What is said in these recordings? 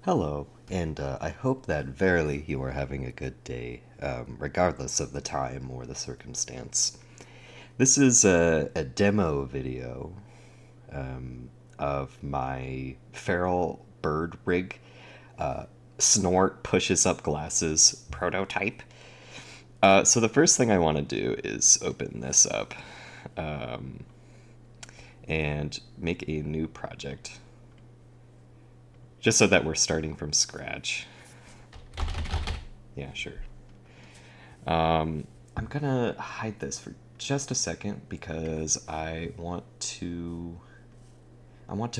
Hello, and I hope that verily you are having a good day, regardless of the time or the circumstance. This is a demo video of my feral bird rig snort pushes up glasses prototype. So the first thing I want to do is open this up and make a new project, just so that we're starting from scratch. Yeah, sure. I'm gonna hide this for just a second because I want to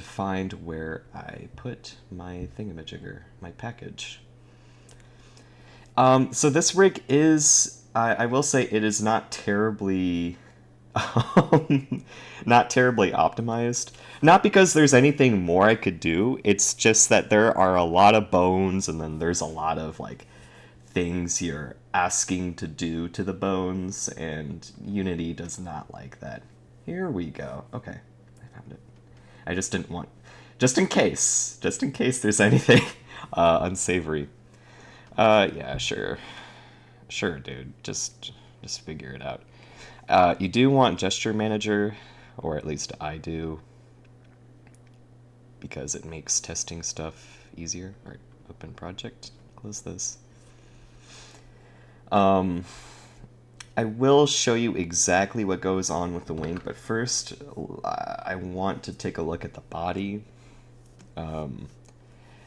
find where I put my thingamajigger, my package. So this rig is, I will say, it is not terribly, not terribly optimized. Not because there's anything more I could do. It's just that there are a lot of bones, and then there's a lot of like things you're asking to do to the bones, and Unity does not like that. Here we go. Okay, I found it. I just didn't want, just in case there's anything unsavory. Yeah, sure, sure, dude. Just figure it out. You do want gesture manager, or at least I do, because it makes testing stuff easier. All right, open project. Close this. Um, I will show you exactly what goes on with the wing, but first I want to take a look at the body.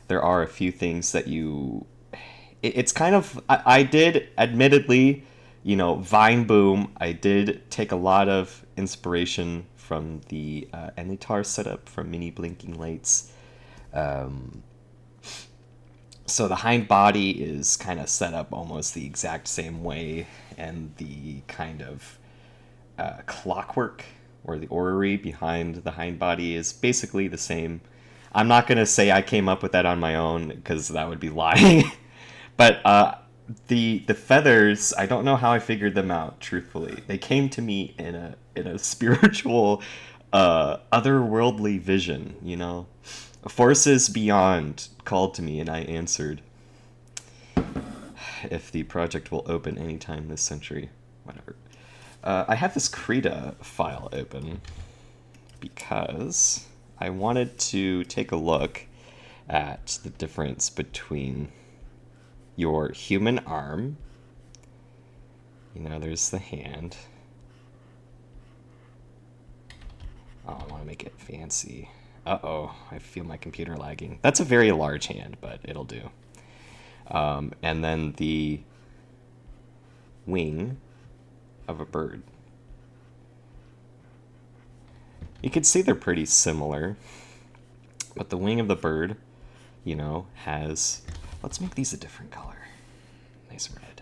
There are a few things that it's kind of, I did, admittedly, Vine Boom, I did take a lot of inspiration from the Enitar setup from Mini Blinking Lights. So the hind body is kind of set up almost the exact same way, and the kind of clockwork or the orrery behind the hind body is basically the same. I'm not going to say I came up with that on my own because that would be lying. But the feathers, I don't know how I figured them out. Truthfully, they came to me in a spiritual, otherworldly vision. Forces beyond called to me, and I answered. If the project will open anytime this century, whatever. I have this Krita file open because I wanted to take a look at the difference between your human arm. There's the hand. Oh, I want to make it fancy. Uh-oh, I feel my computer lagging. That's a very large hand, but it'll do. And then the wing of a bird. You can see they're pretty similar, but the wing of the bird, has... Let's make these a different color. Nice red.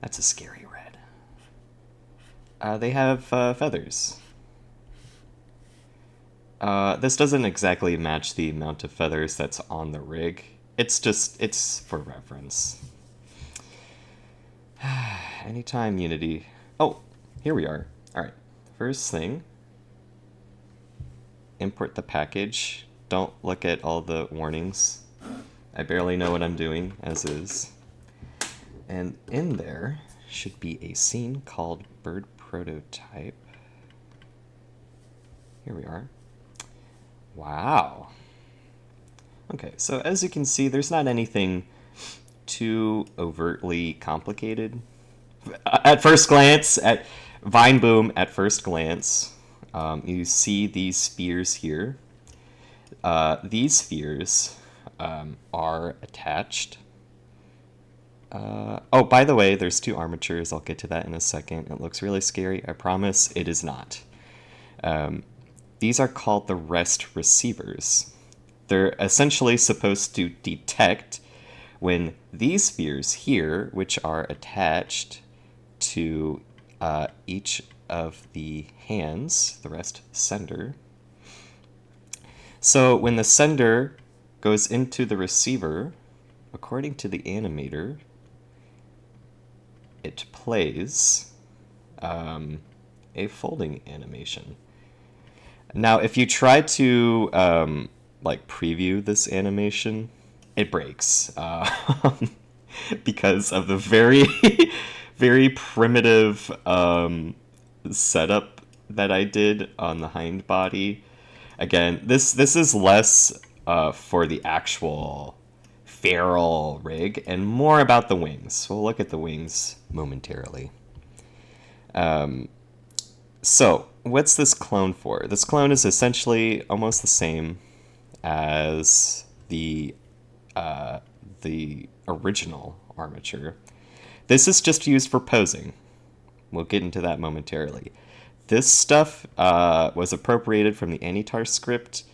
That's a scary red. They have feathers. This doesn't exactly match the amount of feathers that's on the rig. It's for reference. Anytime Unity... Oh, here we are. Alright, first thing, import the package. Don't look at all the warnings. I barely know what I'm doing, as is. And in there should be a scene called Bird Prototype. Here we are. Wow. Okay, so as you can see, there's not anything too overtly complicated. At first glance, at Vine Boom, at first glance, you see these spheres here. These spheres are attached. Oh, by the way, there's two armatures. I'll get to that in a second. It looks really scary. I promise it is not. These are called the rest receivers. They're essentially supposed to detect when these spheres here, which are attached to each of the hands, the rest sender. So when the sender goes into the receiver, according to the animator, it plays a folding animation. Now, if you try to like preview this animation, it breaks because of the very very primitive setup that I did on the hind body. Again, this is less for the actual feral rig and more about the wings. We'll look at the wings momentarily. So, what's this clone for? This clone is essentially almost the same as the original armature. This is just used for posing. We'll get into that momentarily. This stuff was appropriated from the Anitar script.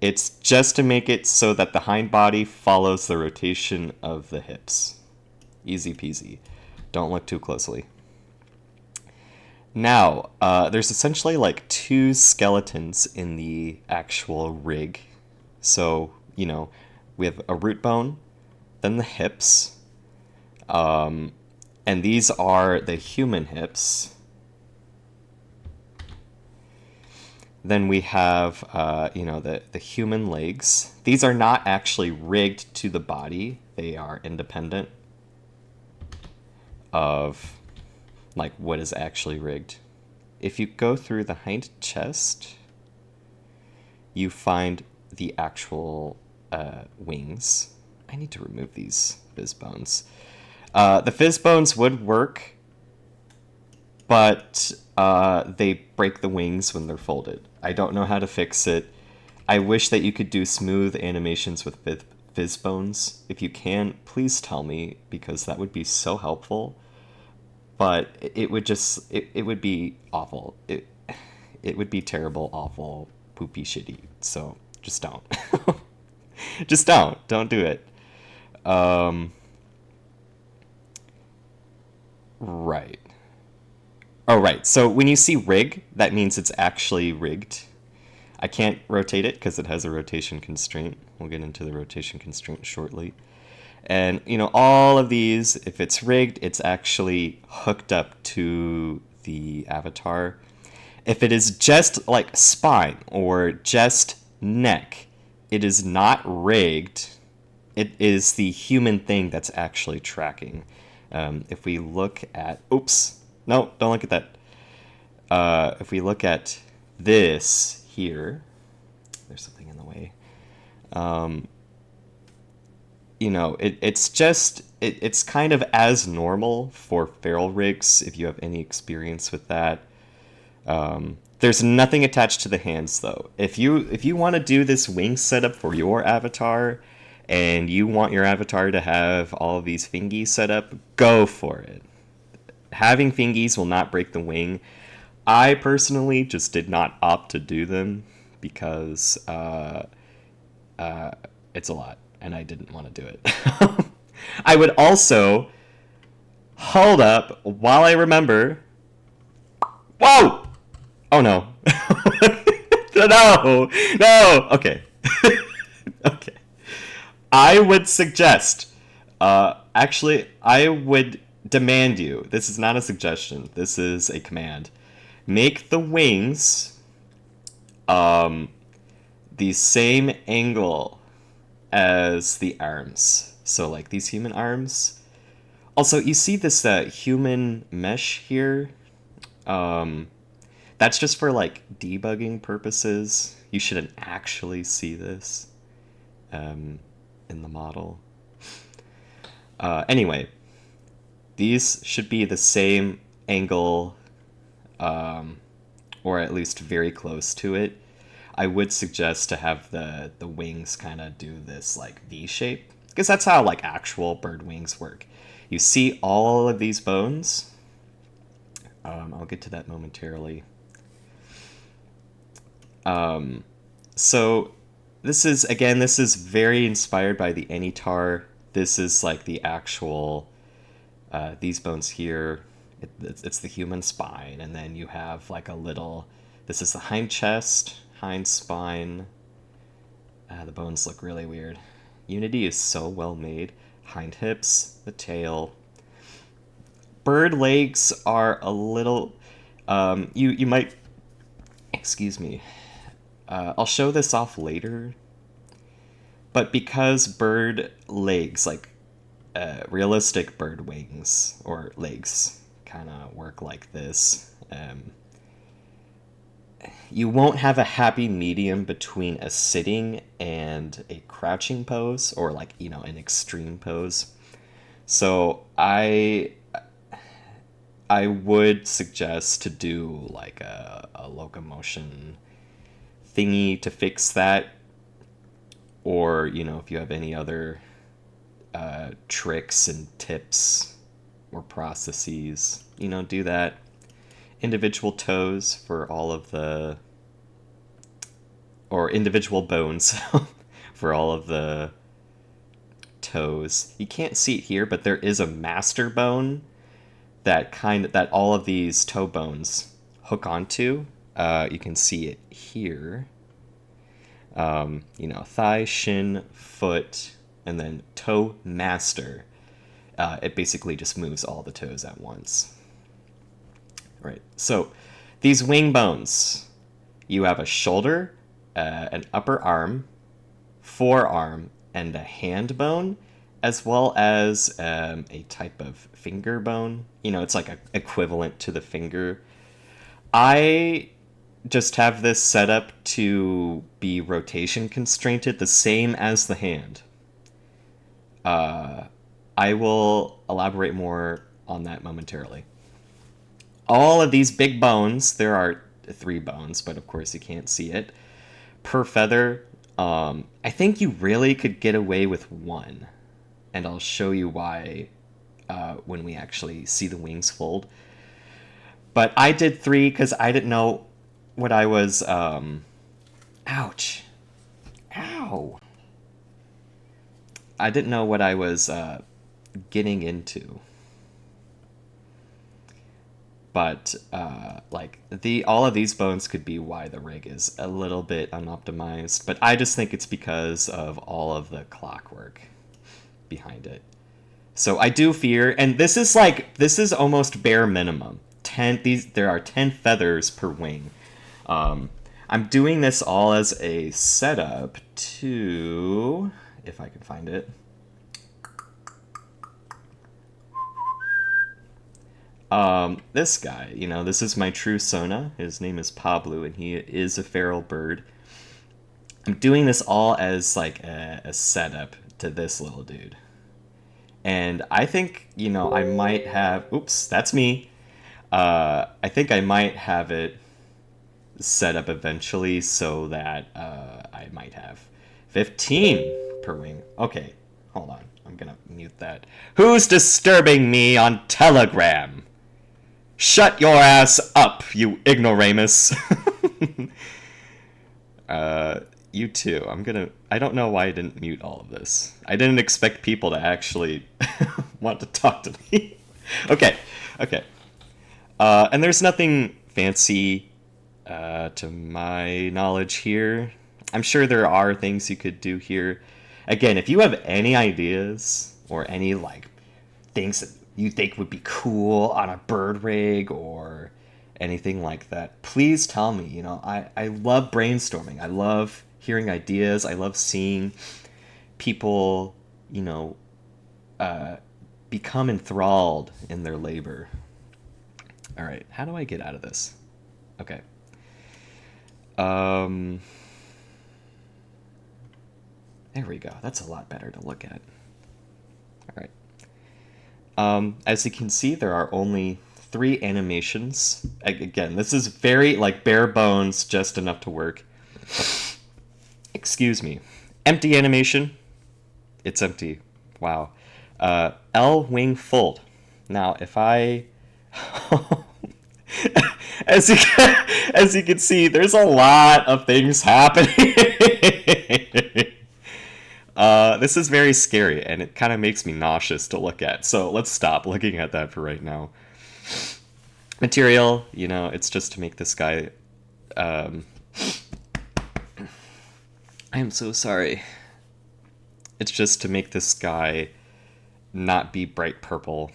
It's just to make it so that the hind body follows the rotation of the hips. Easy peasy. Don't look too closely. Now, there's essentially like two skeletons in the actual rig. So, you know, we have a root bone, then the hips, and these are the human hips. Then we have, the human legs. These are not actually rigged to the body. They are independent of, like, what is actually rigged. If you go through the hind chest, you find the actual wings. I need to remove these fizz bones. The fizz bones would work, but they break the wings when they're folded. I don't know how to fix it. I wish that you could do smooth animations with fizz bones. If you can, please tell me, because that would be so helpful. But it would just, it would be awful. It would be terrible, awful, poopy, shitty. So just don't. Just don't. Don't do it. Right. Oh, right. So when you see rig, that means it's actually rigged. I can't rotate it because it has a rotation constraint. We'll get into the rotation constraint shortly. And, you know, all of these, if it's rigged, it's actually hooked up to the avatar. If it is just like spine or just neck, it is not rigged. It is the human thing that's actually tracking. If we look at... Oops. No, don't look at that. If we look at this here... There's something in the way. It's kind of as normal for feral rigs, if you have any experience with that. There's nothing attached to the hands, though. If you want to do this wing setup for your avatar, and you want your avatar to have all of these fingies set up, go for it. Having fingies will not break the wing. I personally just did not opt to do them because it's a lot, and I didn't want to do it. I would also... Hold up, while I remember... Whoa! Oh, no. No! Okay. Okay. I would suggest... actually, I would demand you... This is not a suggestion. This is a command. Make the wings... the same angle as the arms. So, like, these human arms. Also, you see this human mesh here? That's just for, like, debugging purposes. You shouldn't actually see this in the model. Anyway, these should be the same angle, or at least very close to it. I would suggest to have the wings kind of do this, like, V shape, because that's how, like, actual bird wings work. You see all of these bones. I'll get to that momentarily. So this is very inspired by the Anitar. This is like the actual, these bones here. It's the human spine, and then you have like a little, this is the hind chest, hind spine. The bones look really weird. Unity is so well made. Hind hips, the tail. Bird legs are a little, you might, excuse me. I'll show this off later, But because bird legs, like realistic bird wings or legs, kind of work like this, you won't have a happy medium between a sitting and a crouching pose, or like, an extreme pose. So I would suggest to do like a locomotion thingy to fix that, or if you have any other tricks and tips or processes, do that. Individual toes for all of the, or individual bones for all of the toes. You can't see it here, but there is a master bone that all of these toe bones hook onto. You can see it here. Thigh, shin, foot, and then toe master. It basically just moves all the toes at once. Right. So these wing bones, you have a shoulder, an upper arm, forearm, and a hand bone, as well as a type of finger bone. It's like equivalent to the finger. I just have this set up to be rotation constrained, the same as the hand. I will elaborate more on that momentarily. All of these big bones, there are 3 bones, but of course you can't see it, per feather. I think you really could get away with 1, and I'll show you why when we actually see the wings fold. But I did 3 because I didn't know what I was... ouch. Ow. I didn't know what I was getting into. But all of these bones could be why the rig is a little bit unoptimized. But I just think it's because of all of the clockwork behind it. So I do fear, and this is almost bare minimum. There are 10 feathers per wing. I'm doing this all as a setup to, if I can find it. This guy, this is my true Sona. His name is Pablo, and he is a feral bird. I'm doing this all as like a setup to this little dude. And I think, I might have... Oops, that's me. I think I might have it set up eventually so that I might have 15 per wing. Okay, hold on. I'm gonna mute that. Who's disturbing me on Telegram? Shut your ass up, you ignoramus. You too. I don't know why I didn't mute all of this. I didn't expect people to actually want to talk to me. Okay. And there's nothing fancy to my knowledge here. I'm sure there are things you could do here. Again, if you have any ideas or any things that you think would be cool on a bird rig or anything like that, please tell me. I love brainstorming. I love hearing ideas. I love seeing people, become enthralled in their labor. All right, how do I get out of this? Okay. There we go. That's a lot better to look at. All right. As you can see, there are only 3 animations. Again, this is very bare bones, just enough to work. Excuse me. Empty animation. It's empty. Wow. L wing fold. Now, if I... as you can see, there's a lot of things happening. This is very scary, and it kind of makes me nauseous to look at. So let's stop looking at that for right now. Material, it's just to make this guy... I am so sorry. It's just to make this guy not be bright purple.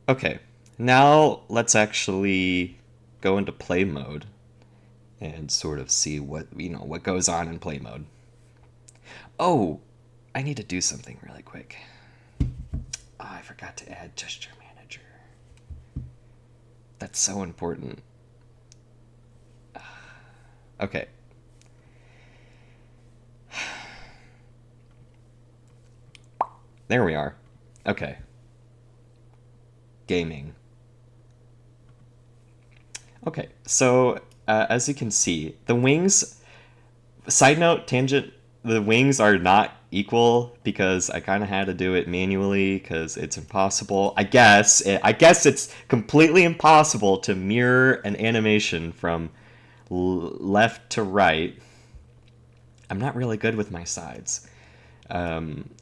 Okay, now let's actually go into play mode and sort of see what, what goes on in play mode. Oh, I need to do something really quick. Oh, I forgot to add gesture manager. That's so important. Okay. There we are. Okay. Gaming. Okay, so as you can see, the wings, side note, tangent, the wings are not equal because I kind of had to do it manually because it's impossible. I guess it's completely impossible to mirror an animation from left to right. I'm not really good with my sides.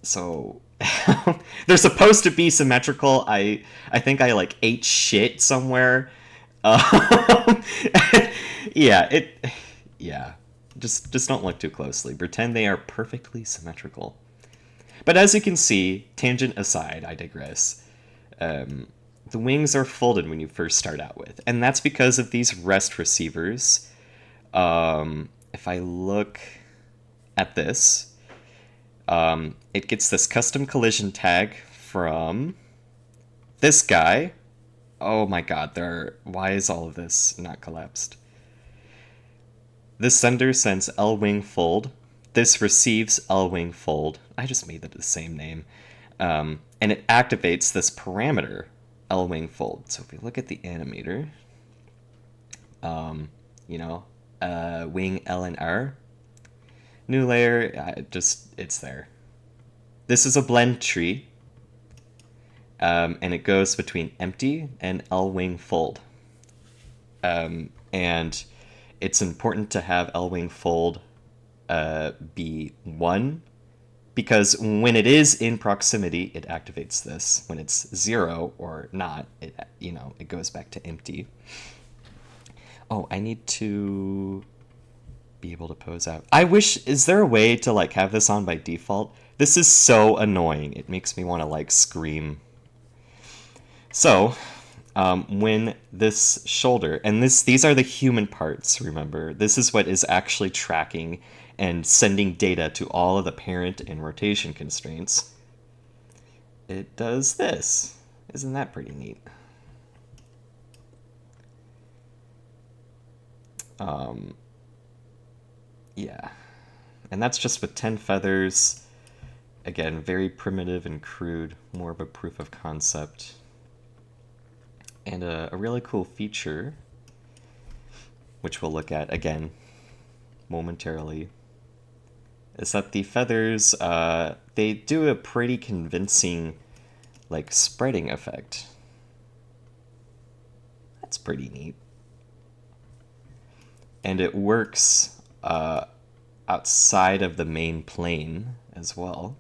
So they're supposed to be symmetrical. I think I like ate shit somewhere. Um, yeah, yeah. Just don't look too closely. Pretend they are perfectly symmetrical. But as you can see, tangent aside, I digress. The wings are folded when you first start out with, and that's because of these rest receivers. If I look at this, it gets this custom collision tag from this guy. Oh my god, why is all of this not collapsed? This sender sends L-wing fold. This receives L-wing fold. I just made it the same name. And it activates this parameter, L-wing fold. So if we look at the animator, wing L and R, new layer, it's there. This is a blend tree, and it goes between empty and L-wing fold. And it's important to have L-wing fold be 1, because when it is in proximity, it activates this. When it's 0 or not, it goes back to empty. Oh, I need to be able to pose out. Is there a way to like have this on by default? This is so annoying. It makes me want to like scream. So, when this shoulder, and these are the human parts, remember, this is what is actually tracking and sending data to all of the parent and rotation constraints. It does this. Isn't that pretty neat? Yeah. And that's just with 10 feathers. Again, very primitive and crude, more of a proof of concept. And a really cool feature, which we'll look at again momentarily, is that the feathers, they do a pretty convincing like spreading effect. That's pretty neat. And it works outside of the main plane as well.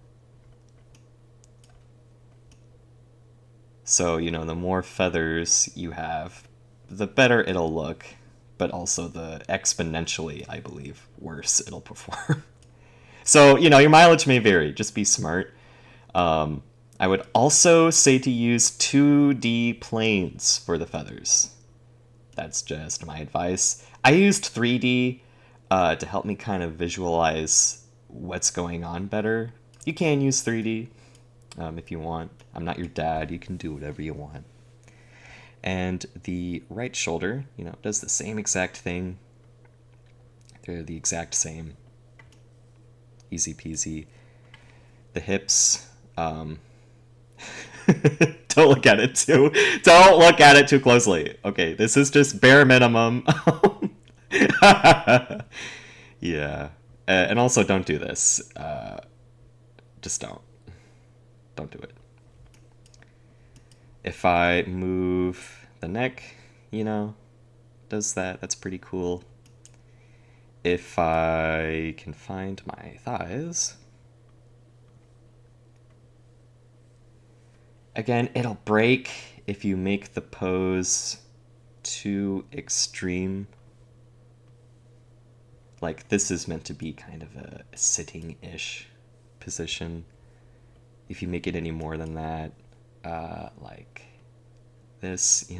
So, the more feathers you have, the better it'll look, but also the exponentially, I believe, worse it'll perform. So, your mileage may vary. Just be smart. I would also say to use 2D planes for the feathers. That's just my advice. I used 3D to help me kind of visualize what's going on better. You can use 3D if you want. I'm not your dad. You can do whatever you want. And the right shoulder, does the same exact thing. They're the exact same. Easy peasy. The hips, don't look at it too closely. Okay, this is just bare minimum. Yeah. And also don't do this. Just don't do it. If I move the neck, does that. That's pretty cool. If I can find my thighs, again, it'll break if you make the pose too extreme. Like, this is meant to be kind of a sitting-ish position. If you make it any more than that, like this,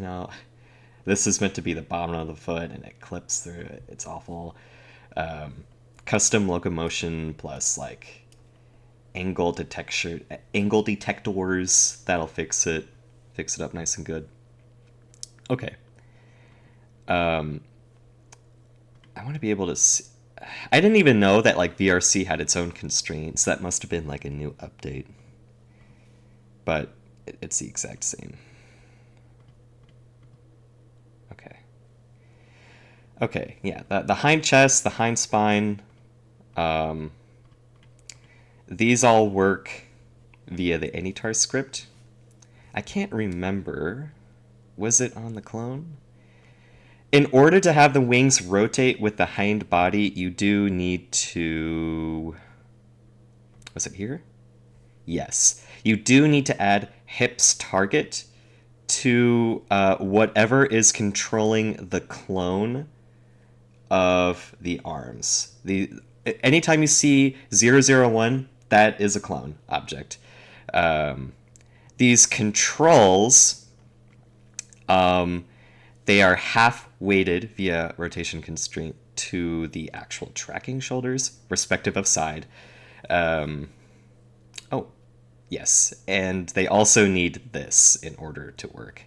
This is meant to be the bottom of the foot, and it clips through it. It's awful. Custom locomotion plus like angle detectors that'll fix it up nice and good. Okay. I want to be able to see. I didn't even know that like VRC had its own constraints. That must have been like a new update. But it's the exact same. Okay. Okay, yeah. The hind chest, the hind spine, these all work via the Anytar script. I can't remember. Was it on the clone? In order to have the wings rotate with the hind body, you do need to... Was it here? Yes. You do need to add hips target to whatever is controlling the clone of the arms. Anytime you see 001, that is a clone object. These controls, they are half weighted via rotation constraint to the actual tracking shoulders, respective of side. Oh, yes. And they also need this in order to work.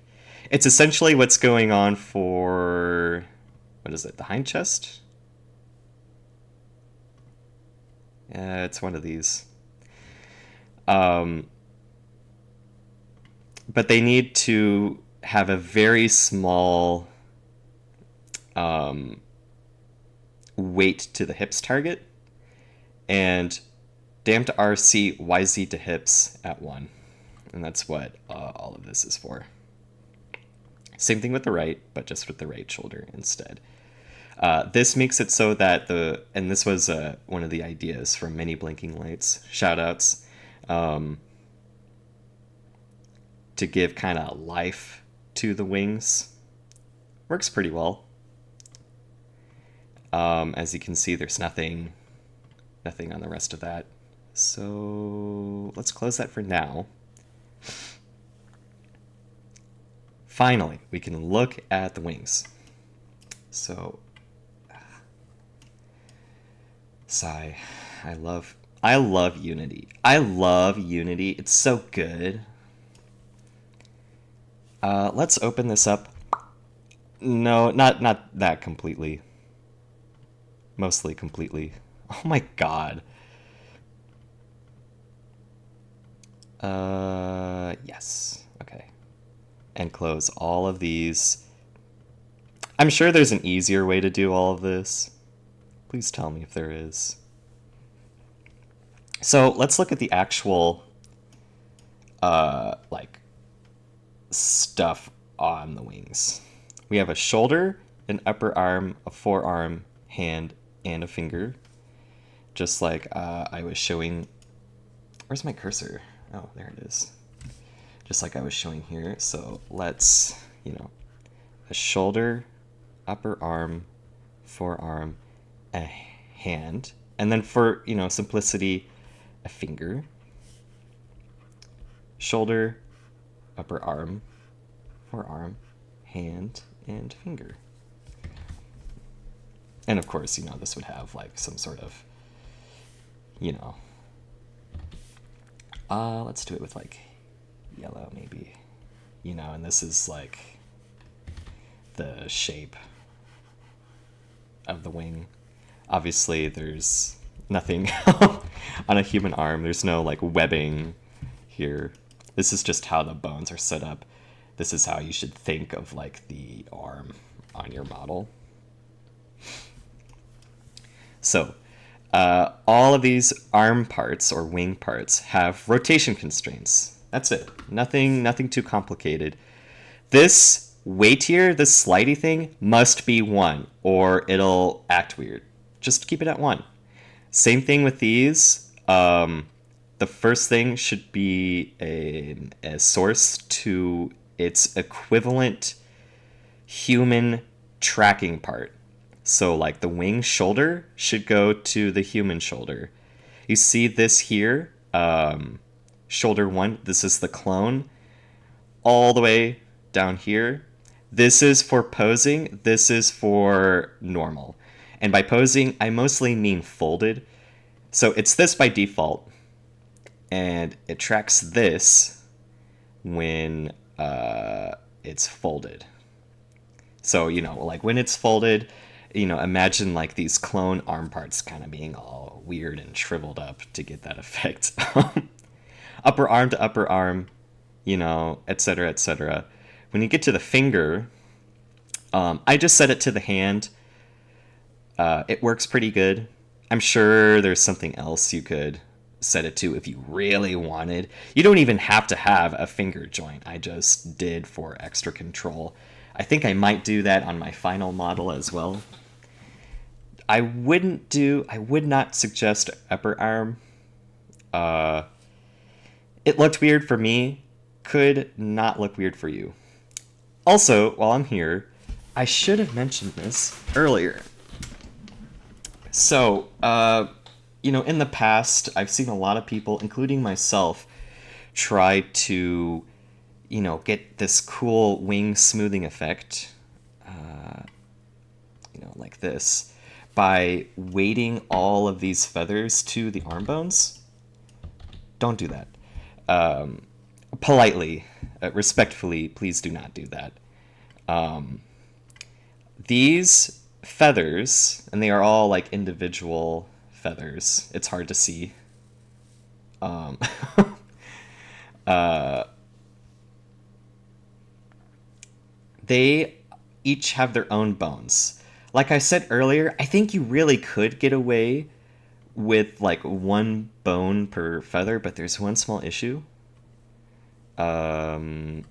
It's essentially what's going on for, what is it, the hind chest? It's one of these. But they need to have a very small weight to the hips target, and damp to RC, YZ to hips at 1. And that's what all of this is for. Same thing with the right, but just with the right shoulder instead. This makes it so that and this was one of the ideas from Many Blinking Lights, shoutouts, to give kind of life to the wings. Works pretty well. As you can see, there's nothing on the rest of that. So let's close that for now. Finally, we can look at the wings. So, sigh. I love Unity. I love Unity. It's so good. Let's open this up. No, not that completely. Mostly completely. Oh my god. Yes. Okay. And close all of these. I'm sure there's an easier way to do all of this. Please tell me if there is. So let's look at the actual, like, stuff on the wings. We have a shoulder, an upper arm, a forearm, hand, and a finger. Just like I was showing. Where's my cursor? Oh, there it is. Just like I was showing here. So let's, a shoulder, upper arm, forearm, a hand, and then for, simplicity, a finger, shoulder, upper arm, forearm, hand, and finger. And of course, this would have like some sort of, let's do it with like yellow maybe, and this is like the shape of the wing. Obviously there's nothing on a human arm. There's no like webbing here. This is just how the bones are set up. This is how you should think of like the arm on your model. So all of these arm parts or wing parts have rotation constraints. That's it. Nothing too complicated. This weight here, this slidey thing, must be 1 or it'll act weird. Just keep it at 1. Same thing with these. The first thing should be a source to its equivalent human tracking part. So like the wing shoulder should go to the human shoulder. You see this here, shoulder 1, this is the clone. All the way down here, This is for posing, this is for normal. And by posing, I mostly mean folded. So it's this by default, and it tracks this when it's folded. So, like when it's folded, imagine like these clone arm parts kind of being all weird and shriveled up to get that effect. Upper arm to upper arm, etc., etc. When you get to the finger, I just set it to the hand. It works pretty good. I'm sure there's something else you could set it to if you really wanted. You don't even have to have a finger joint. I just did for extra control. I think I might do that on my final model as well. I would not suggest upper arm. It looked weird for me. Could not look weird for you. Also, while I'm here, I should have mentioned this earlier. So, in the past, I've seen a lot of people, including myself, try to, get this cool wing smoothing effect, like this, by weighting all of these feathers to the arm bones. Don't do that. Politely, respectfully, please do not do that. These feathers, and they are all like individual feathers. It's hard to see. They each have their own bones. Like I said earlier, I think you really could get away with like one bone per feather, but there's one small issue. They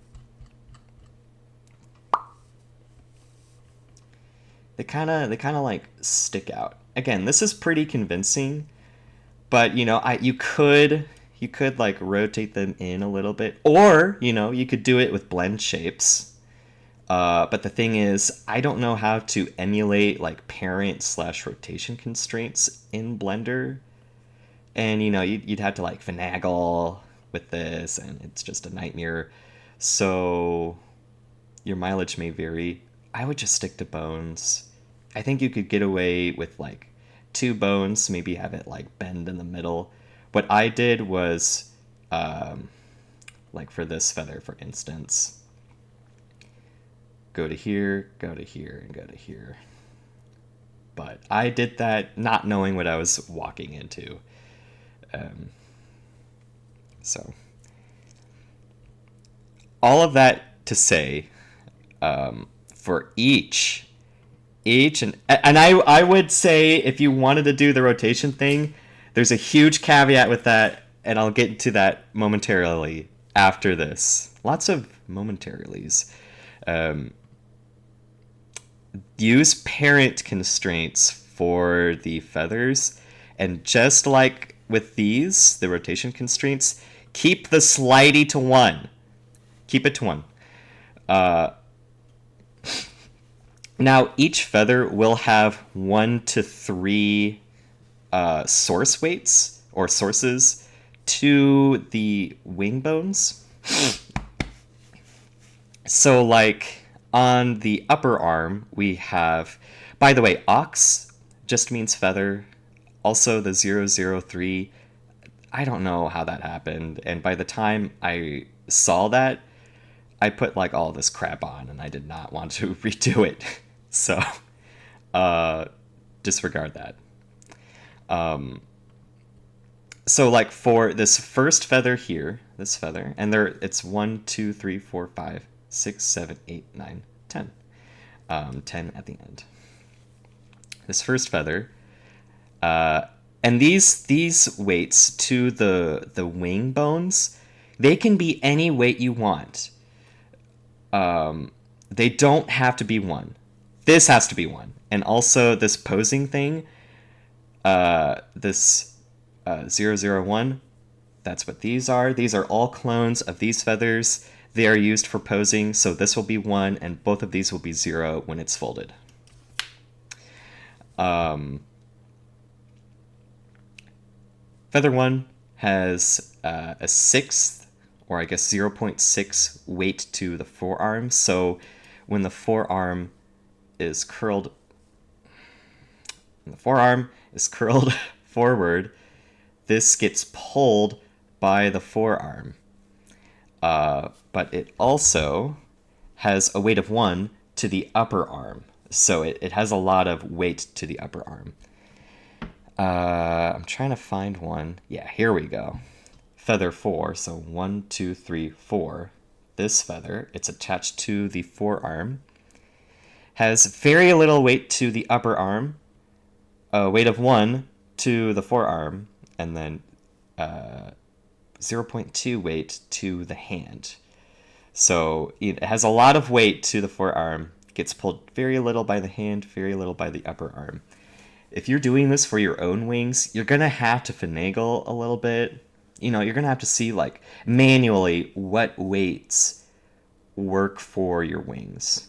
kind of like stick out. Again, this is pretty convincing, but you could like rotate them in a little bit, or you could do it with blend shapes. But the thing is, I don't know how to emulate like parent/rotation constraints in Blender, and you'd have to like finagle with this, and it's just a nightmare. So your mileage may vary. I would just stick to bones. I think you could get away with like 2 bones, maybe have it like bend in the middle. What I did was, like for this feather, for instance, go to here, and go to here. But I did that not knowing what I was walking into. So, all of that to say, for each and I would say if you wanted to do the rotation thing, there's a huge caveat with that, and I'll get to that momentarily after this. Lots of momentarilies. Use parent constraints for the feathers, and just like with these, the rotation constraints, keep the slidey to 1. Keep it to 1. Now, each feather will have 1 to 3 source weights or sources to the wing bones. So, like, on the upper arm, we have, by the way, ox just means feather. Also, the 003, I don't know how that happened. And by the time I saw that, I put like all this crap on, and I did not want to redo it. So, disregard that. So like for this first feather here, this feather, and it's 1, 2, 3, 4, 5, 6, 7, 8, 9, 10. 10 at the end. This first feather, and these weights to the wing bones, they can be any weight you want. They don't have to be 1. This has to be 1. And also this posing thing, this 001, that's what these are. These are all clones of these feathers. They are used for posing, so this will be 1, and both of these will be 0 when it's folded. Feather 1 has a 6th, or I guess 0.6 weight to the forearm, so when the forearm is curled when the forearm is curled forward, this gets pulled by the forearm. But it also has a weight of 1 to the upper arm. So it has a lot of weight to the upper arm. I'm trying to find one. Yeah, here we go. Feather 4. So 1, 2, 3, 4. This feather, it's attached to the forearm, has very little weight to the upper arm, a weight of 1 to the forearm, and then 0.2 weight to the hand. So it has a lot of weight to the forearm, gets pulled very little by the hand, very little by the upper arm. If you're doing this for your own wings, you're going to have to finagle a little bit. You're going to have to see, like, manually what weights work for your wings.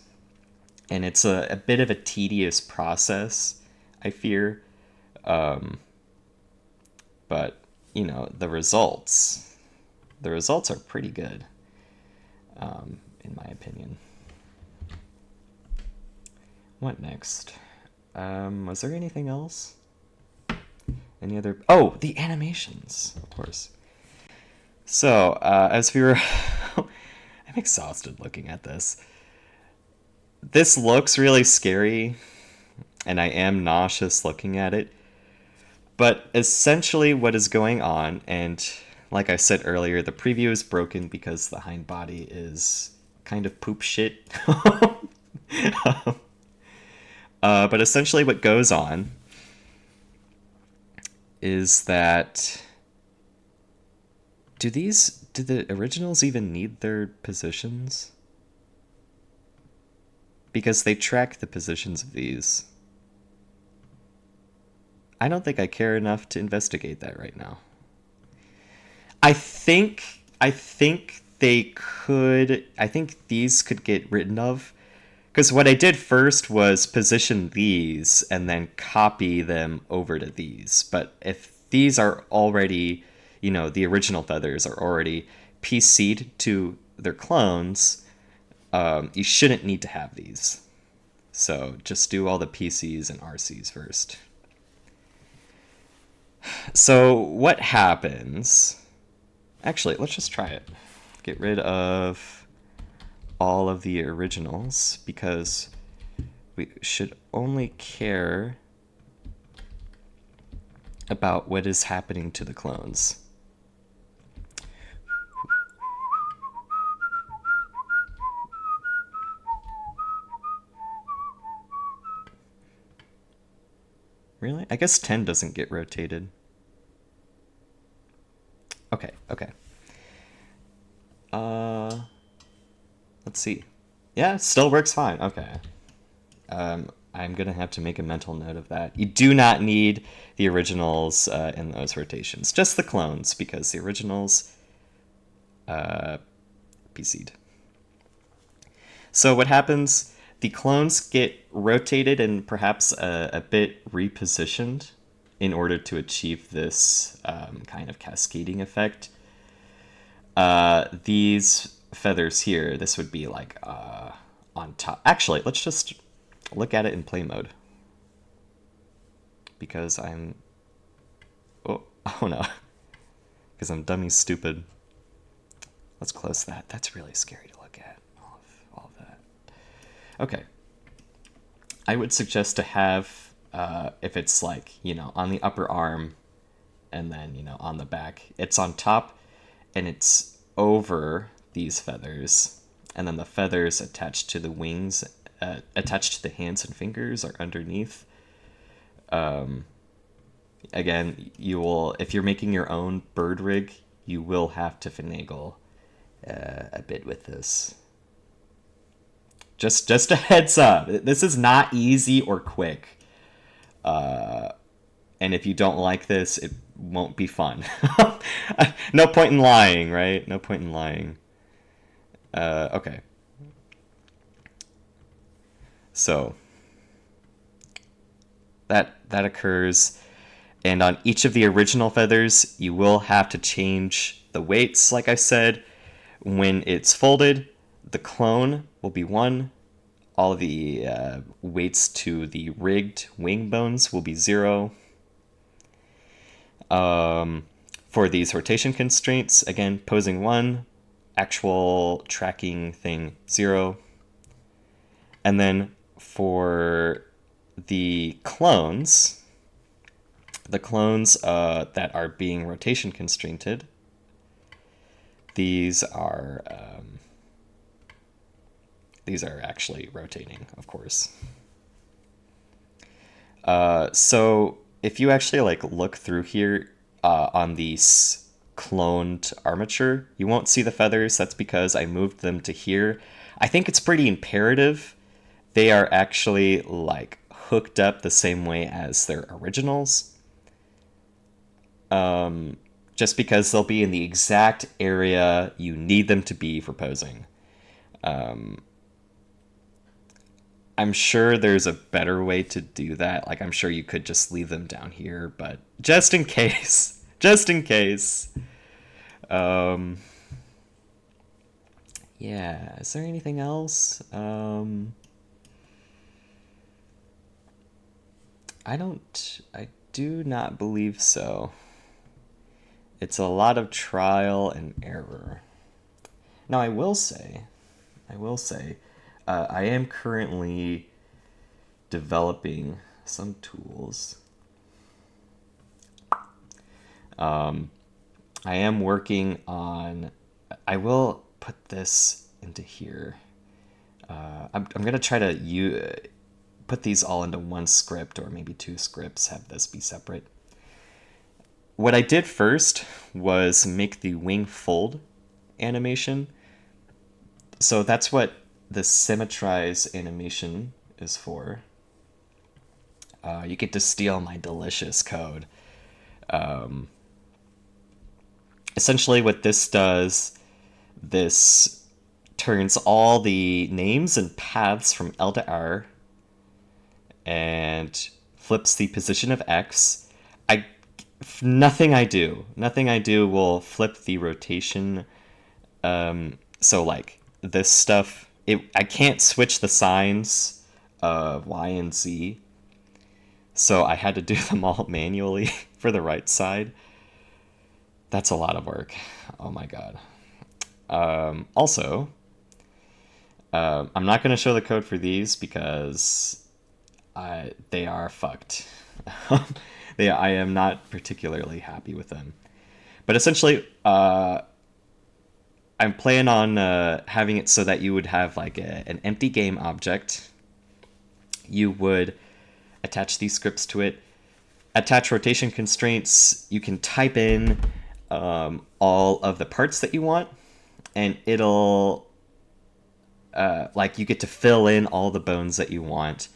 And it's a bit of a tedious process, I fear. But, the results are pretty good, in my opinion. What next? Was there anything else? Any other? Oh, the animations, of course. So, as we were... I'm exhausted looking at this. This looks really scary, and I am nauseous looking at it. But essentially what is going on, and like I said earlier, the preview is broken because the hind body is kind of poop shit. But essentially what goes on is that... Do the originals even need their positions? Because they track the positions of these. I don't think I care enough to investigate that right now. I think these could get written of. Because what I did first was position these and then copy them over to these. But if these are already, the original feathers are already PC'd to their clones, you shouldn't need to have these. So just do all the PCs and RCs first. So what happens... Actually, let's just try it. Get rid of all of the originals, because we should only care about what is happening to the clones. Really? I guess 10 doesn't get rotated. Okay. Let's see. Yeah, still works fine. Okay. I'm going to have to make a mental note of that. You do not need the originals in those rotations. Just the clones, because the originals PC'd. So what happens, the clones get rotated and perhaps a bit repositioned in order to achieve this kind of cascading effect. These feathers here, this would be like on top. Actually, let's just look at it in play mode. Because I'm... Oh no. Because I'm dummy stupid. Let's close that. That's really scary to look at. All of that. Okay. I would suggest to have, if it's like, on the upper arm, and then, on the back, it's on top, and it's over these feathers, and then the feathers attached to the wings, attached to the hands and fingers, are underneath. Again, if you're making your own bird rig, you will have to finagle a bit with this. Just a heads up. This is not easy or quick. And if you don't like this, it won't be fun. No point in lying, right? No point in lying. Okay. So that occurs, and on each of the original feathers, you will have to change the weights, like I said. When it's folded, the clone will be 1, all of the weights to the rigged wing bones will be 0. For these rotation constraints, again, posing 1, actual tracking thing 0. And then for the clones that are being rotation constrained, these are actually rotating, of course. So if you actually like look through here on these cloned armature, you won't see the feathers. That's because I moved them to here. I think it's pretty imperative they are actually like hooked up the same way as their originals. Just because they'll be in the exact area you need them to be for posing. I'm sure there's a better way to do that. Like, I'm sure you could just leave them down here, but just in case, just in case. Yeah, is there anything else? I do not believe so. It's a lot of trial and error. Now, I will say, I am currently developing some tools. I am working on. I will put this into here. I'm gonna try to put these all into one script, or maybe 2 scripts. Have this be separate. What I did first was make the wing fold animation. So that's what the symmetrize animation is for. You get to steal my delicious code. Essentially what this does, this turns all the names and paths from L to R and flips the position of X. Nothing I do will flip the rotation. So like this stuff, I can't switch the signs of Y and Z. So I had to do them all manually for the right side. That's a lot of work. Oh my god. Also, I'm not going to show the code for these because they are fucked. I am not particularly happy with them. But essentially, I'm planning on having it so that you would have like an empty game object. You would attach these scripts to it. Attach rotation constraints. You can type in all of the parts that you want, and it'll like you get to fill in all the bones that you want.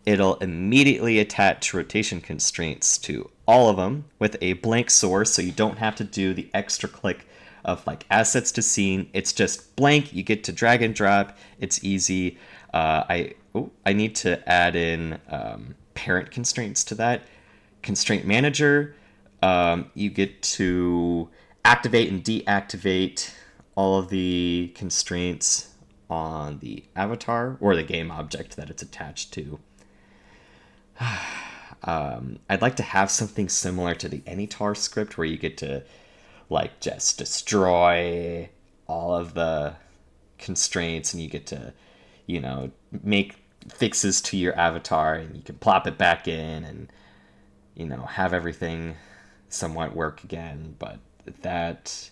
It'll immediately attach rotation constraints to all of them with a blank source, so you don't have to do the extra click of like assets to scene. It's just blank. You get to drag and drop. It's easy. I need to add in parent constraints to that. Constraint manager. You get to activate and deactivate all of the constraints on the avatar or the game object that it's attached to. I'd like to have something similar to the anytar script where you get to like just destroy all of the constraints and you get to, make fixes to your avatar and you can plop it back in and, have everything somewhat work again. But that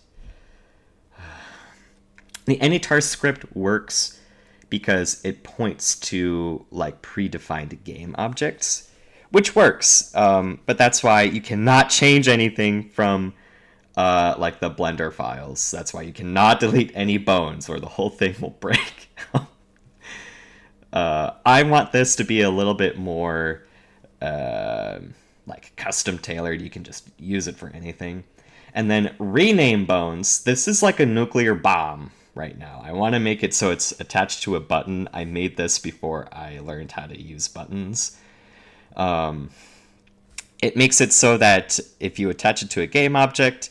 the anytar script works because it points to like predefined game objects, which works. But that's why you cannot change anything from like the Blender files. That's why you cannot delete any bones or the whole thing will break. I want this to be a little bit more like custom tailored. You can just use it for anything. And then rename bones. This is like a nuclear bomb right now. I want to make it so it's attached to a button. I made this before I learned how to use buttons. It makes it so that if you attach it to a game object,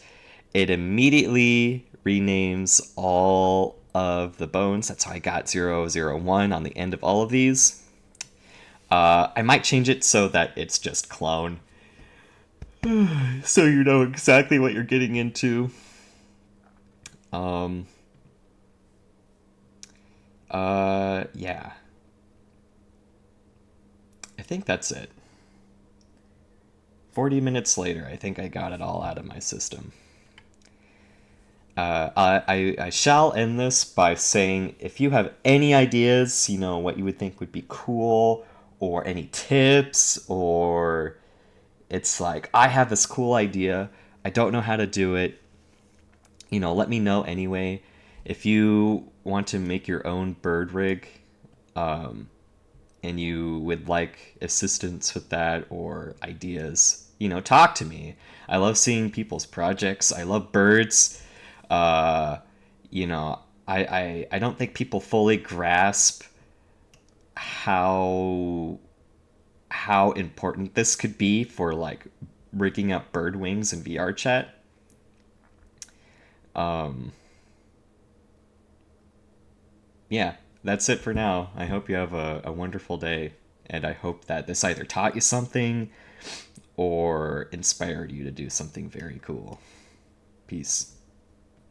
it immediately renames all of the bones. That's how I got 001 on the end of all of these. I might change it so that it's just clone, so you know exactly what you're getting into. Um, yeah. I think that's it. 40 minutes later, I think I got it all out of my system. I shall end this by saying if you have any ideas, you know, what you would think would be cool, or any tips, or it's like, I have this cool idea, I don't know how to do it, you know, let me know anyway. If you want to make your own bird rig, and you would like assistance with that or ideas, you know, talk to me. I love seeing people's projects. I love birds. Uh, you know, I don't think people fully grasp how important this could be for like rigging up bird wings in VRChat. Um, yeah, that's it for now. I hope you have a wonderful day, and I hope that this either taught you something or inspired you to do something very cool. Peace.